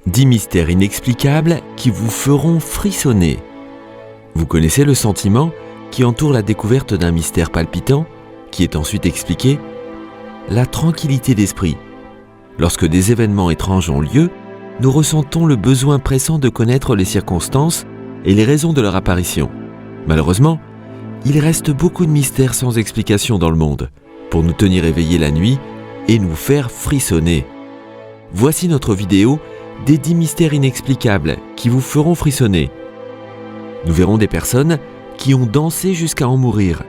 10 mystères inexplicables qui vous feront frissonner. Vous connaissez le sentiment qui entoure la découverte d'un mystère palpitant, qui est ensuite expliqué? La tranquillité d'esprit. Lorsque des événements étranges ont lieu, nous ressentons le besoin pressant de connaître les circonstances et les raisons de leur apparition. Malheureusement, il reste beaucoup de mystères sans explication dans le monde, pour nous tenir éveillés la nuit et nous faire frissonner. Voici notre vidéo des 10 mystères inexplicables qui vous feront frissonner. Nous verrons des personnes qui ont dansé jusqu'à en mourir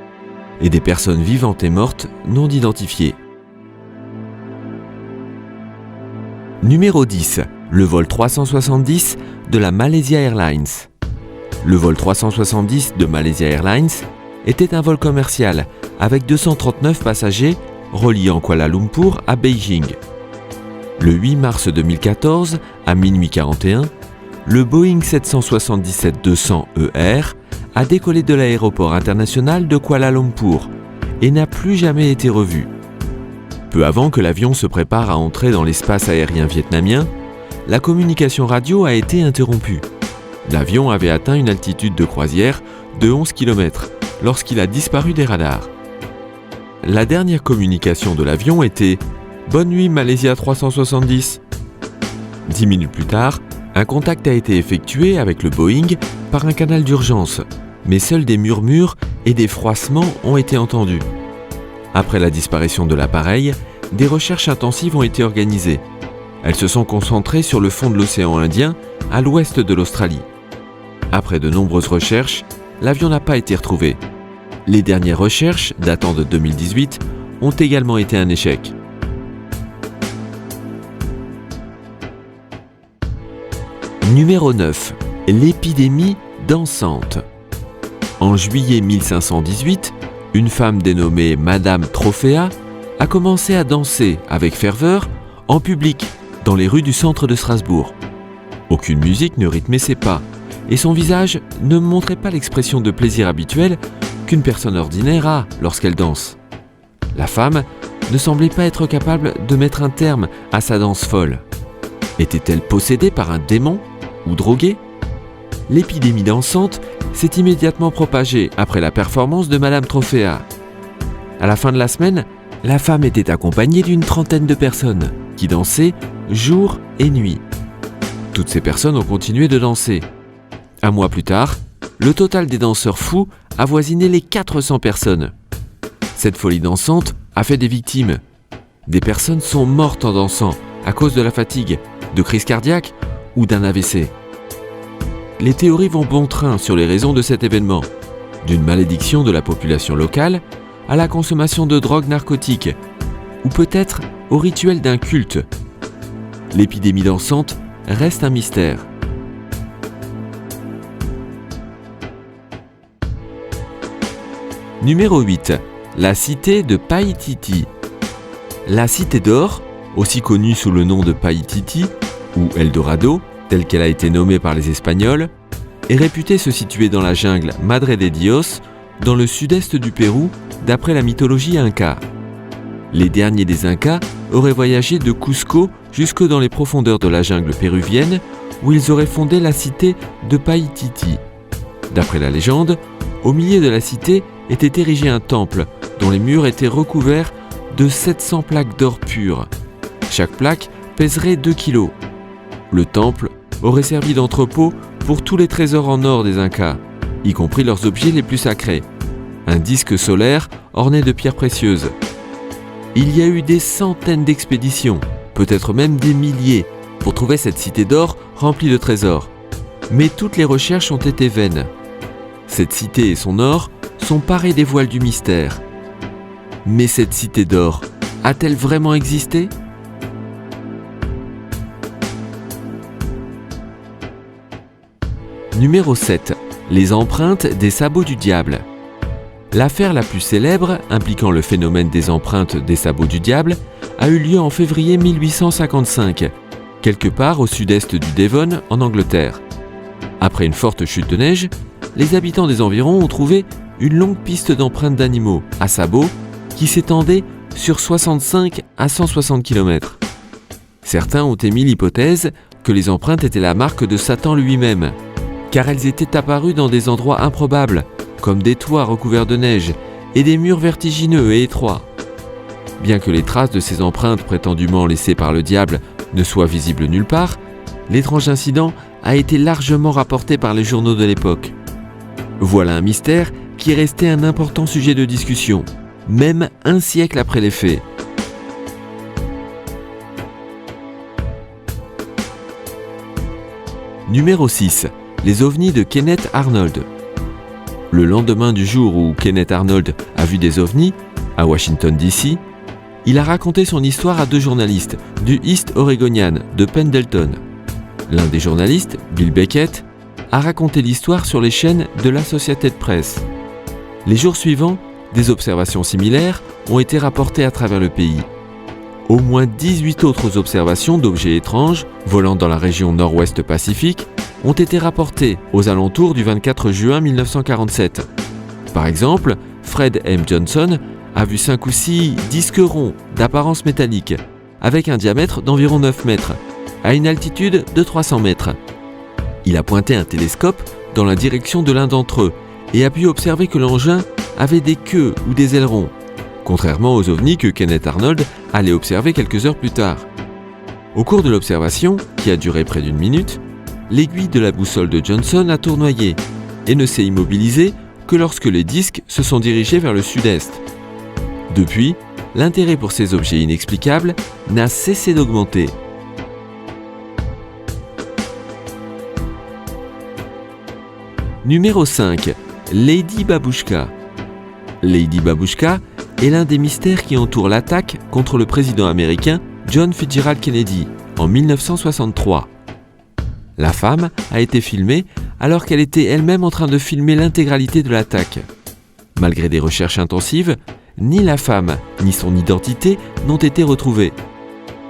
et des personnes vivantes et mortes non identifiées. Numéro 10. Le vol 370 de la Malaysia Airlines. Le vol 370 de Malaysia Airlines était un vol commercial avec 239 passagers reliant Kuala Lumpur à Beijing. Le 8 mars 2014, à minuit 41, le Boeing 777-200ER a décollé de l'aéroport international de Kuala Lumpur et n'a plus jamais été revu. Peu avant que l'avion se prépare à entrer dans l'espace aérien vietnamien, la communication radio a été interrompue. L'avion avait atteint une altitude de croisière de 11 km lorsqu'il a disparu des radars. La dernière communication de l'avion était « Bonne nuit Malaysia 370 ». 10 minutes plus tard, un contact a été effectué avec le Boeing par un canal d'urgence, mais seuls des murmures et des froissements ont été entendus. Après la disparition de l'appareil, des recherches intensives ont été organisées. Elles se sont concentrées sur le fond de l'océan Indien, à l'ouest de l'Australie. Après de nombreuses recherches, l'avion n'a pas été retrouvé. Les dernières recherches, datant de 2018, ont également été un échec. Numéro 9. L'épidémie dansante. En juillet 1518, une femme dénommée Madame Trophéa a commencé à danser avec ferveur en public dans les rues du centre de Strasbourg. Aucune musique ne rythmait ses pas et son visage ne montrait pas l'expression de plaisir habituelle qu'une personne ordinaire a lorsqu'elle danse. La femme ne semblait pas être capable de mettre un terme à sa danse folle. Était-elle possédée par un démon ou droguée? L'épidémie dansante s'est immédiatement propagée après la performance de Madame Trophéa. À la fin de la semaine, la femme était accompagnée d'une trentaine de personnes qui dansaient jour et nuit. Toutes ces personnes ont continué de danser. Un mois plus tard, le total des danseurs fous avoisinait les 400 personnes. Cette folie dansante a fait des victimes. Des personnes sont mortes en dansant à cause de la fatigue, de crise cardiaque ou d'un AVC. Les théories vont bon train sur les raisons de cet événement, d'une malédiction de la population locale à la consommation de drogues narcotiques, ou peut-être au rituel d'un culte. L'épidémie dansante reste un mystère. Numéro 8. La cité de Paititi. La cité d'or, aussi connue sous le nom de Paititi, ou Eldorado, telle qu'elle a été nommée par les Espagnols, est réputée se situer dans la jungle Madre de Dios, dans le sud-est du Pérou, d'après la mythologie inca. Les derniers des Incas auraient voyagé de Cusco jusque dans les profondeurs de la jungle péruvienne, où ils auraient fondé la cité de Paititi. D'après la légende, au milieu de la cité était érigé un temple dont les murs étaient recouverts de 700 plaques d'or pur. Chaque plaque pèserait 2 kilos. Le temple aurait servi d'entrepôt pour tous les trésors en or des Incas, y compris leurs objets les plus sacrés. Un disque solaire orné de pierres précieuses. Il y a eu des centaines d'expéditions, peut-être même des milliers, pour trouver cette cité d'or remplie de trésors. Mais toutes les recherches ont été vaines. Cette cité et son or sont parés des voiles du mystère. Mais cette cité d'or a-t-elle vraiment existé ? Numéro 7. Les empreintes des sabots du diable. L'affaire la plus célèbre, impliquant le phénomène des empreintes des sabots du diable, a eu lieu en février 1855, quelque part au sud-est du Devon, en Angleterre. Après une forte chute de neige, les habitants des environs ont trouvé une longue piste d'empreintes d'animaux à sabots qui s'étendait sur 65 à 160 km. Certains ont émis l'hypothèse que les empreintes étaient la marque de Satan lui-même, car elles étaient apparues dans des endroits improbables, comme des toits recouverts de neige et des murs vertigineux et étroits. Bien que les traces de ces empreintes prétendument laissées par le diable ne soient visibles nulle part, l'étrange incident a été largement rapporté par les journaux de l'époque. Voilà un mystère qui est resté un important sujet de discussion, même un siècle après les faits. Numéro 6. Les ovnis de Kenneth Arnold. Le lendemain du jour où Kenneth Arnold a vu des ovnis, à Washington DC, il a raconté son histoire à 2 journalistes du East Oregonian de Pendleton. L'un des journalistes, Bill Beckett, a raconté l'histoire sur les chaînes de l'Associated Press. Les jours suivants, des observations similaires ont été rapportées à travers le pays. Au moins 18 autres observations d'objets étranges volant dans la région nord-ouest Pacifique ont été rapportées aux alentours du 24 juin 1947. Par exemple, Fred M. Johnson a vu 5 ou 6 disques ronds d'apparence métallique avec un diamètre d'environ 9 mètres à une altitude de 300 mètres. Il a pointé un télescope dans la direction de l'un d'entre eux et a pu observer que l'engin avait des queues ou des ailerons, contrairement aux ovnis que Kenneth Arnold allait observer quelques heures plus tard. Au cours de l'observation, qui a duré près d'1 minute, l'aiguille de la boussole de Johnson a tournoyé et ne s'est immobilisée que lorsque les disques se sont dirigés vers le sud-est. Depuis, l'intérêt pour ces objets inexplicables n'a cessé d'augmenter. Numéro 5. Lady Babushka. Lady Babushka est l'un des mystères qui entourent l'attaque contre le président américain John Fitzgerald Kennedy en 1963. La femme a été filmée alors qu'elle était elle-même en train de filmer l'intégralité de l'attaque. Malgré des recherches intensives, ni la femme ni son identité n'ont été retrouvées.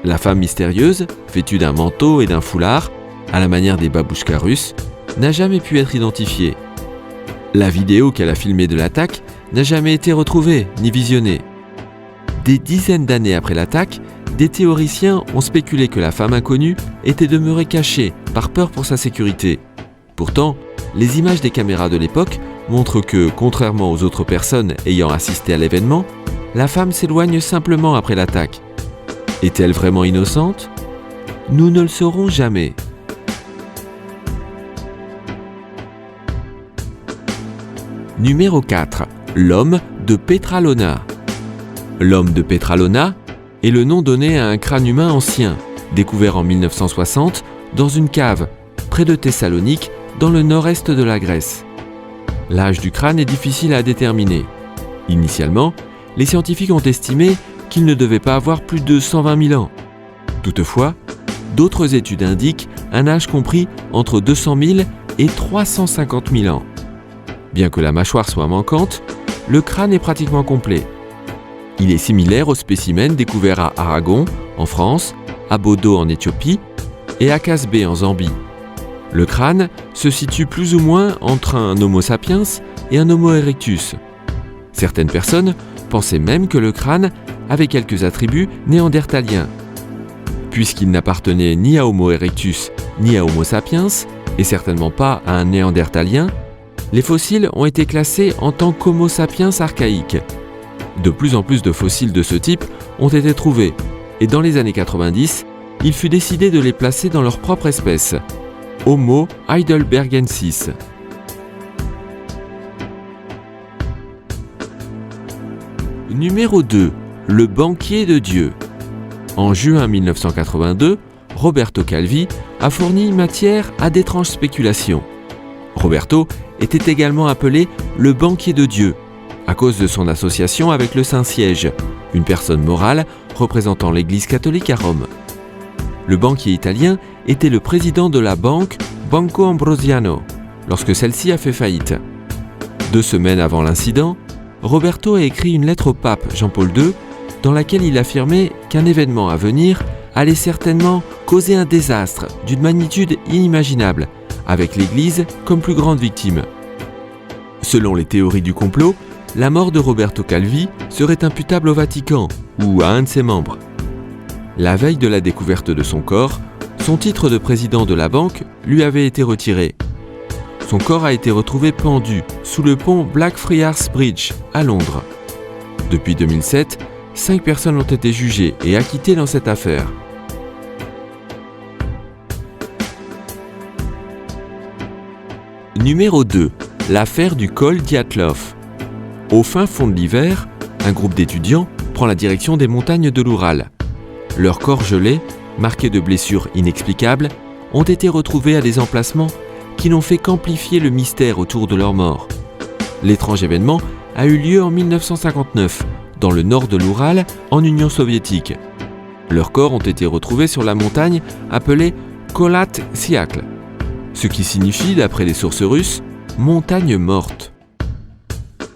La femme mystérieuse, vêtue d'un manteau et d'un foulard, à la manière des babouchkas russes, n'a jamais pu être identifiée. La vidéo qu'elle a filmée de l'attaque n'a jamais été retrouvée ni visionnée. Des dizaines d'années après l'attaque, des théoriciens ont spéculé que la femme inconnue était demeurée cachée par peur pour sa sécurité. Pourtant, les images des caméras de l'époque montrent que, contrairement aux autres personnes ayant assisté à l'événement, la femme s'éloigne simplement après l'attaque. Est-elle vraiment innocente ? Nous ne le saurons jamais. Numéro 4. L'homme de Petralona. L'homme de Petralona est le nom donné à un crâne humain ancien, découvert en 1960 dans une cave, près de Thessalonique, dans le nord-est de la Grèce. L'âge du crâne est difficile à déterminer. Initialement, les scientifiques ont estimé qu'il ne devait pas avoir plus de 120 000 ans. Toutefois, d'autres études indiquent un âge compris entre 200 000 et 350 000 ans. Bien que la mâchoire soit manquante, le crâne est pratiquement complet. Il est similaire aux spécimens découverts à Aragon, en France, à Bodo en Éthiopie et à Casbé en Zambie. Le crâne se situe plus ou moins entre un Homo sapiens et un Homo erectus. Certaines personnes pensaient même que le crâne avait quelques attributs néandertaliens. Puisqu'il n'appartenait ni à Homo erectus ni à Homo sapiens, et certainement pas à un néandertalien, les fossiles ont été classés en tant qu'Homo sapiens archaïque. De plus en plus de fossiles de ce type ont été trouvés, et dans les années 90, il fut décidé de les placer dans leur propre espèce, Homo heidelbergensis. Numéro 2. Le banquier de Dieu. En juin 1982, Roberto Calvi a fourni matière à d'étranges spéculations. Roberto était également appelé le banquier de Dieu, à cause de son association avec le Saint-Siège, une personne morale représentant l'Église catholique à Rome. Le banquier italien était le président de la banque Banco Ambrosiano, lorsque celle-ci a fait faillite. 2 semaines avant l'incident, Roberto a écrit une lettre au pape Jean-Paul II dans laquelle il affirmait qu'un événement à venir allait certainement causer un désastre d'une magnitude inimaginable, avec l'Église comme plus grande victime. Selon les théories du complot, la mort de Roberto Calvi serait imputable au Vatican ou à un de ses membres. La veille de la découverte de son corps Son titre de président de la banque lui avait été retiré. Son corps a été retrouvé pendu sous le pont Blackfriars Bridge à Londres. Depuis 2007, 5 personnes ont été jugées et acquittées dans cette affaire. Numéro 2. L'affaire du col Dyatlov. Au fin fond de l'hiver, un groupe d'étudiants prend la direction des montagnes de l'Oural. Leurs corps gelés, marqués de blessures inexplicables, ont été retrouvés à des emplacements qui n'ont fait qu'amplifier le mystère autour de leur mort. L'étrange événement a eu lieu en 1959, dans le nord de l'Oural, en Union soviétique. Leurs corps ont été retrouvés sur la montagne appelée Kholat Syakhl, ce qui signifie, d'après les sources russes, « montagne morte ».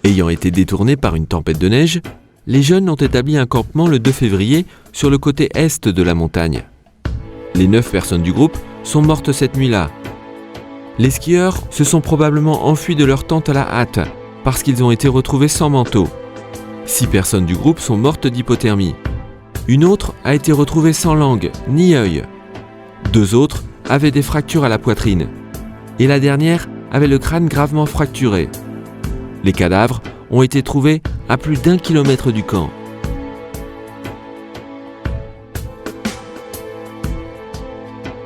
Ayant été détournés par une tempête de neige, les jeunes ont établi un campement le 2 février sur le côté est de la montagne. Les 9 personnes du groupe sont mortes cette nuit-là. Les skieurs se sont probablement enfuis de leur tente à la hâte parce qu'ils ont été retrouvés sans manteau. 6 personnes du groupe sont mortes d'hypothermie. Une autre a été retrouvée sans langue ni œil. 2 autres avaient des fractures à la poitrine. Et la dernière avait le crâne gravement fracturé. Les cadavres ont été trouvés à plus d'1 kilomètre du camp.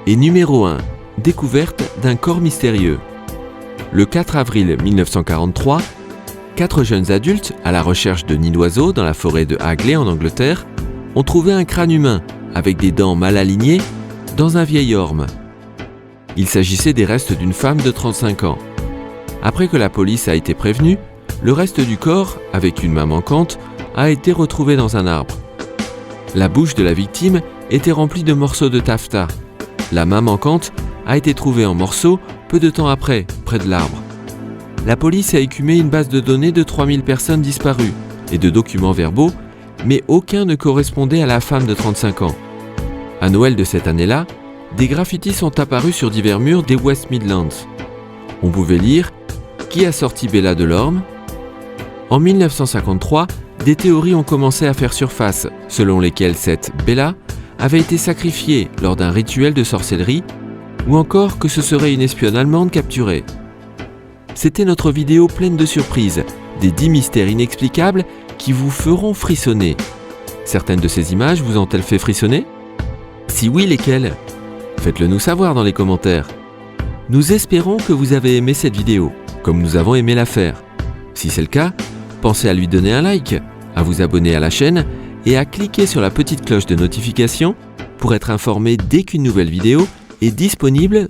Et numéro 1. Découverte d'un corps mystérieux. Le 4 avril 1943, 4 jeunes adultes, à la recherche de nids d'oiseaux dans la forêt de Hagley en Angleterre, ont trouvé un crâne humain avec des dents mal alignées dans un vieil orme. Il s'agissait des restes d'une femme de 35 ans. Après que la police a été prévenue, le reste du corps, avec une main manquante, a été retrouvé dans un arbre. La bouche de la victime était remplie de morceaux de taffetas. La main manquante a été trouvée en morceaux peu de temps après, près de l'arbre. La police a écumé une base de données de 3000 personnes disparues et de documents verbaux, mais aucun ne correspondait à la femme de 35 ans. À Noël de cette année-là, des graffitis sont apparus sur divers murs des West Midlands. On pouvait lire « Qui a sorti Bella de l'orme ?» En 1953, des théories ont commencé à faire surface, selon lesquelles cette Bella avait été sacrifiée lors d'un rituel de sorcellerie, ou encore que ce serait une espionne allemande capturée. C'était notre vidéo pleine de surprises, des 10 mystères inexplicables qui vous feront frissonner. Certaines de ces images vous ont-elles fait frissonner? Si oui, lesquelles? Faites-le nous savoir dans les commentaires. Nous espérons que vous avez aimé cette vidéo, comme nous avons aimé la faire. Si c'est le cas, pensez à lui donner un like, à vous abonner à la chaîne et à cliquer sur la petite cloche de notification pour être informé dès qu'une nouvelle vidéo est disponible